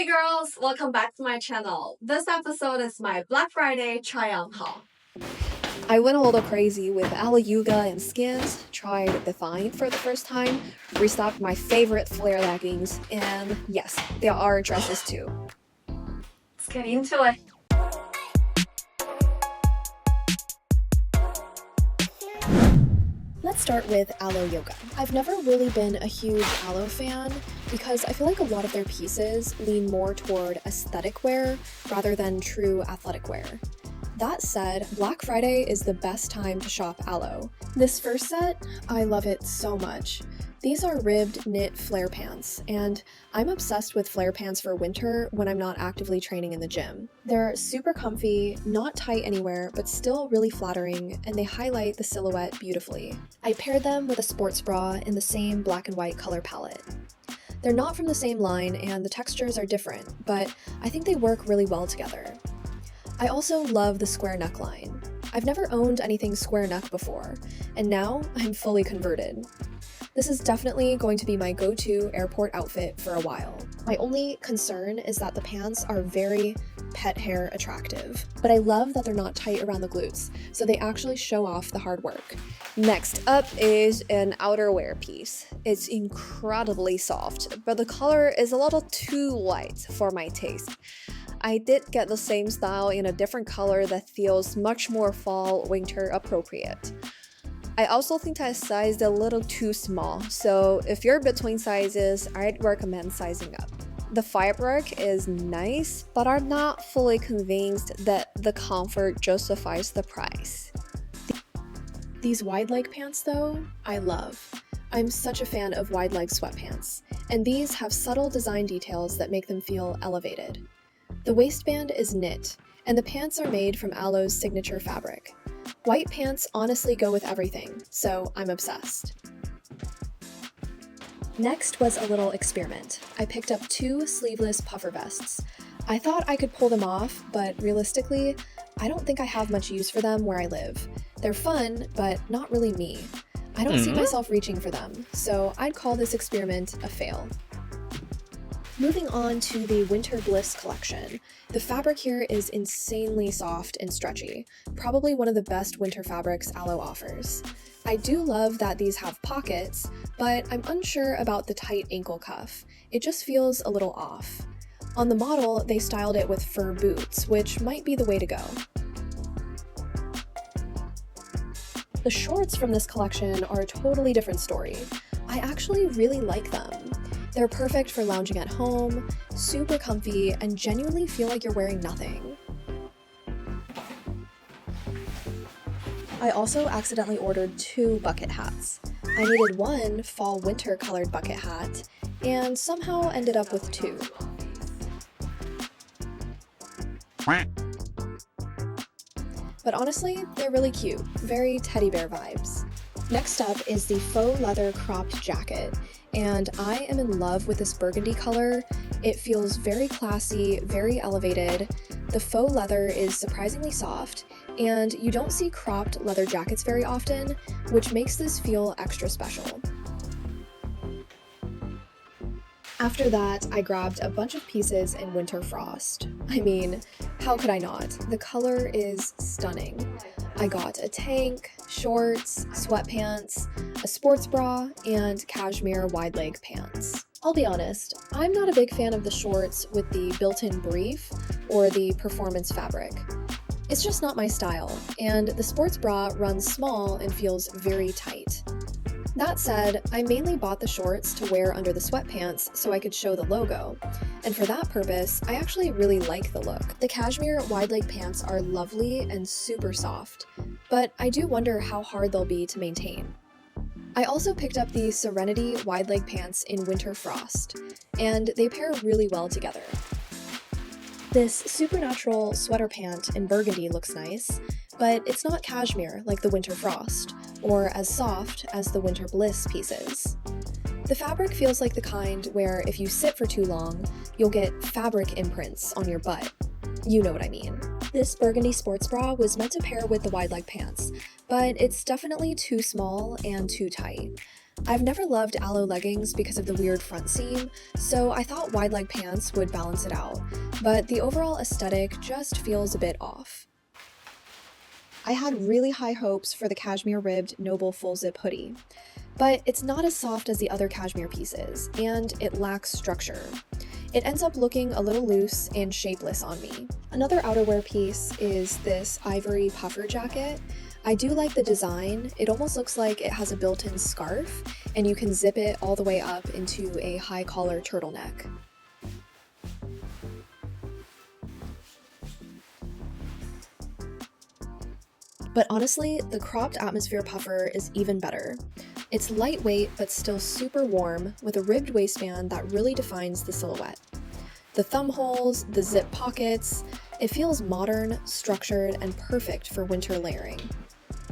Hey girls, welcome back to my channel. This episode is my Black Friday try-on haul. I went a little crazy with Alo Yoga and Skims, tried DFYNE for the first time, restocked my favorite flare leggings, and yes, there are dresses too. Let's get into it. Let's start with Alo Yoga. I've never really been a huge Alo fan because I feel like a lot of their pieces lean more toward aesthetic wear rather than true athletic wear. That said, Black Friday is the best time to shop Alo. This first set, I love it so much. These are ribbed knit flare pants, and I'm obsessed with flare pants for winter when I'm not actively training in the gym. They're super comfy, not tight anywhere, but still really flattering, and they highlight the silhouette beautifully. I paired them with a sports bra in the same black and white color palette. They're not from the same line, and the textures are different, but I think they work really well together. I also love the square neckline. I've never owned anything square neck before, and now I'm fully converted. This is definitely going to be my go-to airport outfit for a while. My only concern is that the pants are very pet hair attractive, but I love that they're not tight around the glutes, so they actually show off the hard work. Next up is an outerwear piece. It's incredibly soft, but the color is a little too light for my taste. I did get the same style in a different color that feels much more fall-winter appropriate. I also think I sized a little too small, so if you're between sizes, I'd recommend sizing up. The fabric is nice, but I'm not fully convinced that the comfort justifies the price. These wide leg pants though, I love. I'm such a fan of wide leg sweatpants, and these have subtle design details that make them feel elevated. The waistband is knit, and the pants are made from Alo's signature fabric. White pants honestly go with everything, so I'm obsessed. Next was a little experiment. I picked up 2 sleeveless puffer vests. I thought I could pull them off, but realistically, I don't think I have much use for them where I live. They're fun, but not really me. I don't see myself reaching for them, so I'd call this experiment a fail. Moving on to the Winter Bliss collection. The fabric here is insanely soft and stretchy, probably one of the best winter fabrics Alo offers. I do love that these have pockets, but I'm unsure about the tight ankle cuff. It just feels a little off. On the model, they styled it with fur boots, which might be the way to go. The shorts from this collection are a totally different story. I actually really like them. They're perfect for lounging at home, super comfy, and genuinely feel like you're wearing nothing. I also accidentally ordered 2 bucket hats. I needed 1 fall-winter colored bucket hat, and somehow ended up with 2. But honestly, they're really cute, very teddy bear vibes. Next up is the faux leather cropped jacket, and I am in love with this burgundy color. It feels very classy, very elevated. The faux leather is surprisingly soft, and you don't see cropped leather jackets very often, which makes this feel extra special. After that, I grabbed a bunch of pieces in Winter Frost. I mean, how could I not? The color is stunning. I got a tank, shorts, sweatpants, a sports bra, and cashmere wide leg pants. I'll be honest, I'm not a big fan of the shorts with the built-in brief or the performance fabric. It's just not my style, and the sports bra runs small and feels very tight. That said, I mainly bought the shorts to wear under the sweatpants so I could show the logo, and for that purpose, I actually really like the look. The cashmere wide leg pants are lovely and super soft, but I do wonder how hard they'll be to maintain. I also picked up the Serenity wide leg pants in Winter Frost, and they pair really well together. This supernatural sweater pant in burgundy looks nice, but it's not cashmere like the Winter Frost, or as soft as the Winter Bliss pieces. The fabric feels like the kind where if you sit for too long, you'll get fabric imprints on your butt. You know what I mean. This burgundy sports bra was meant to pair with the wide leg pants, but it's definitely too small and too tight. I've never loved Alo leggings because of the weird front seam, so I thought wide leg pants would balance it out, but the overall aesthetic just feels a bit off. I had really high hopes for the cashmere ribbed Noble full zip hoodie, but it's not as soft as the other cashmere pieces, and it lacks structure. It ends up looking a little loose and shapeless on me. Another outerwear piece is this ivory puffer jacket. I do like the design. It almost looks like it has a built-in scarf, and you can zip it all the way up into a high collar turtleneck. But honestly, the cropped atmosphere puffer is even better. It's lightweight but still super warm, with a ribbed waistband that really defines the silhouette. The thumb holes, the zip pockets, it feels modern, structured, and perfect for winter layering.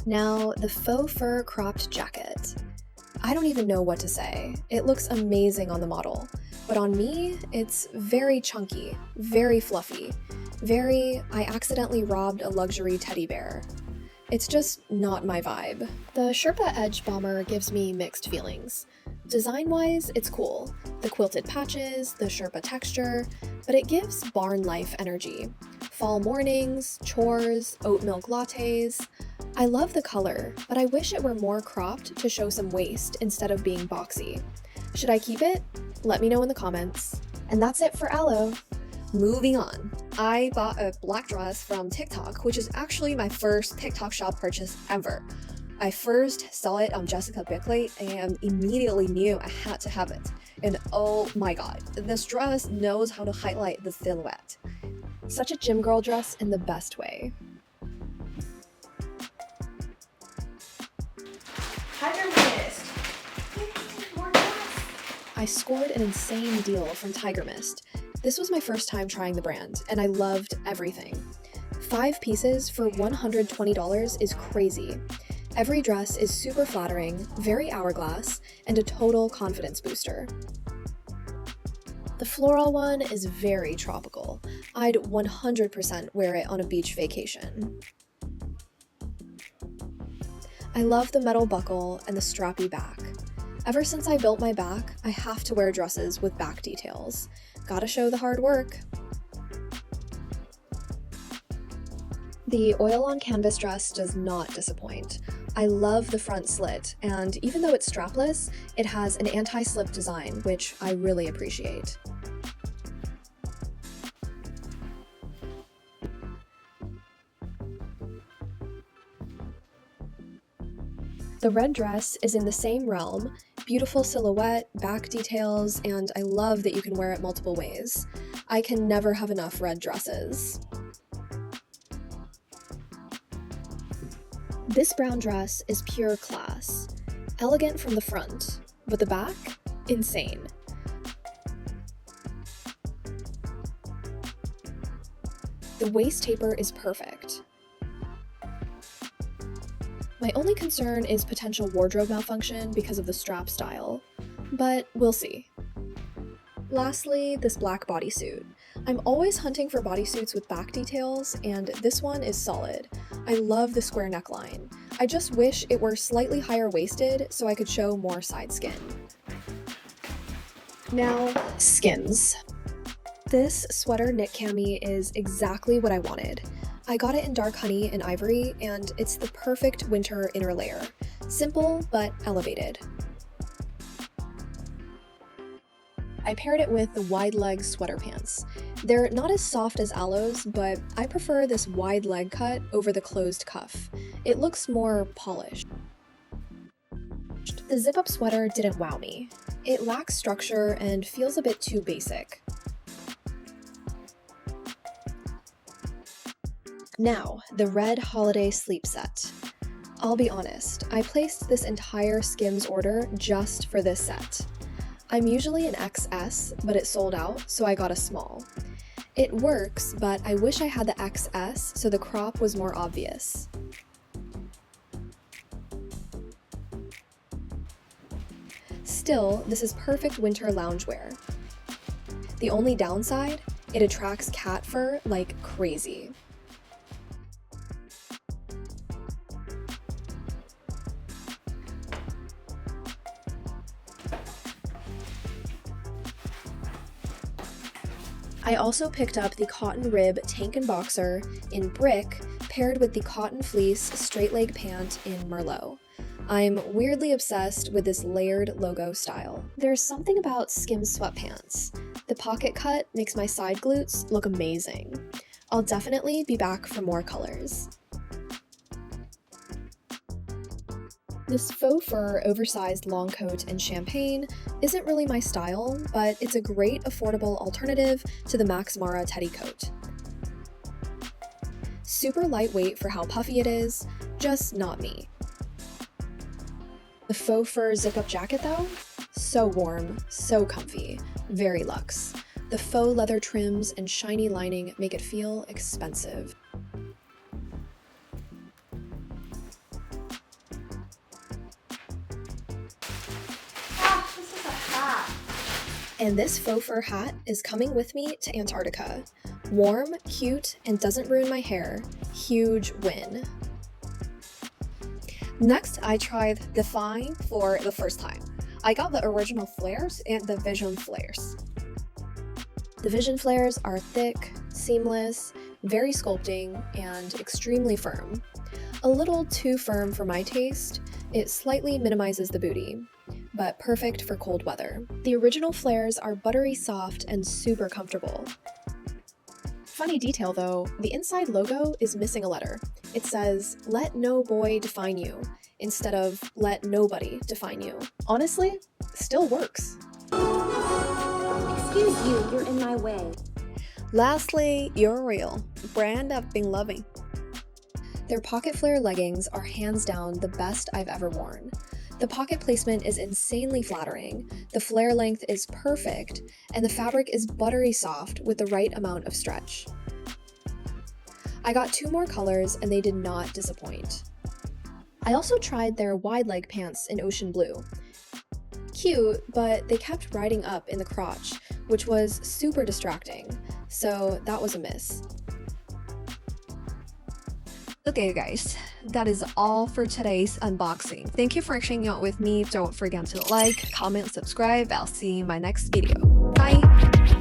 Now, the faux fur cropped jacket. I don't even know what to say. It looks amazing on the model, but on me, it's very chunky, very fluffy, I accidentally robbed a luxury teddy bear. It's just not my vibe. The Sherpa Edge Bomber gives me mixed feelings. Design-wise, it's cool. The quilted patches, the Sherpa texture, but it gives barn life energy. Fall mornings, chores, oat milk lattes. I love the color, but I wish it were more cropped to show some waist instead of being boxy. Should I keep it? Let me know in the comments. And that's it for Alo. Moving on, I bought a black dress from TikTok, which is actually my first TikTok shop purchase ever. I first saw it on Jessica Bickley and immediately knew I had to have it. And oh my god, this dress knows how to highlight the silhouette. Such a gym girl dress in the best way. I scored an insane deal from Tiger Mist. This was my first time trying the brand, and I loved everything. 5 pieces for $120 is crazy. Every dress is super flattering, very hourglass, and a total confidence booster. The floral one is very tropical. I'd 100% wear it on a beach vacation. I love the metal buckle and the strappy back. Ever since I built my back, I have to wear dresses with back details. Gotta show the hard work. The oil-on canvas dress does not disappoint. I love the front slit, and even though it's strapless, it has an anti-slip design, which I really appreciate. The red dress is in the same realm, beautiful silhouette, back details, and I love that you can wear it multiple ways. I can never have enough red dresses. This brown dress is pure class. Elegant from the front, but the back? Insane. The waist taper is perfect. My only concern is potential wardrobe malfunction because of the strap style, but we'll see. Lastly, this black bodysuit. I'm always hunting for bodysuits with back details, and this one is solid. I love the square neckline. I just wish it were slightly higher waisted so I could show more side skin. Now, Skims. This sweater knit cami is exactly what I wanted. I got it in dark honey and ivory, and it's the perfect winter inner layer. Simple, but elevated. I paired it with the wide leg sweater pants. They're not as soft as Alo's, but I prefer this wide leg cut over the closed cuff. It looks more polished. The zip-up sweater didn't wow me. It lacks structure and feels a bit too basic. Now, the red holiday sleep set. I'll be honest, I placed this entire Skims order just for this set. I'm usually an XS, but it sold out, so I got a small. It works, but I wish I had the XS so the crop was more obvious. Still, this is perfect winter loungewear. The only downside? It attracts cat fur like crazy. I also picked up the cotton rib tank and boxer in brick paired with the cotton fleece straight leg pant in Merlot. I'm weirdly obsessed with this layered logo style. There's something about Skims sweatpants. The pocket cut makes my side glutes look amazing. I'll definitely be back for more colors. This faux fur oversized long coat in champagne isn't really my style, but it's a great affordable alternative to the Max Mara teddy coat. Super lightweight for how puffy it is, just not me. The faux fur zip-up jacket though? So warm, so comfy, very luxe. The faux leather trims and shiny lining make it feel expensive. This is a hat. And this faux fur hat is coming with me to Antarctica. Warm, cute, and doesn't ruin my hair. Huge win. Next, I tried DFYNE for the first time. I got the original flares and the Vision flares. The Vision flares are thick, seamless, very sculpting, and extremely firm. A little too firm for my taste, it slightly minimizes the booty, but perfect for cold weather. The original flares are buttery soft and super comfortable. Funny detail though, the inside logo is missing a letter. It says, "Let no boy define you," instead of "Let nobody define you." Honestly, still works. Excuse you, you're in my way. Lastly, Yeoreo, a brand I've been loving. Their pocket flare leggings are hands down the best I've ever worn. The pocket placement is insanely flattering, the flare length is perfect, and the fabric is buttery soft with the right amount of stretch. I got 2 more colors and they did not disappoint. I also tried their wide leg pants in ocean blue. Cute, but they kept riding up in the crotch, which was super distracting, so that was a miss. Okay guys, that is all for today's unboxing. Thank you for hanging out with me. Don't forget to like, comment, subscribe. I'll see you in my next video. Bye!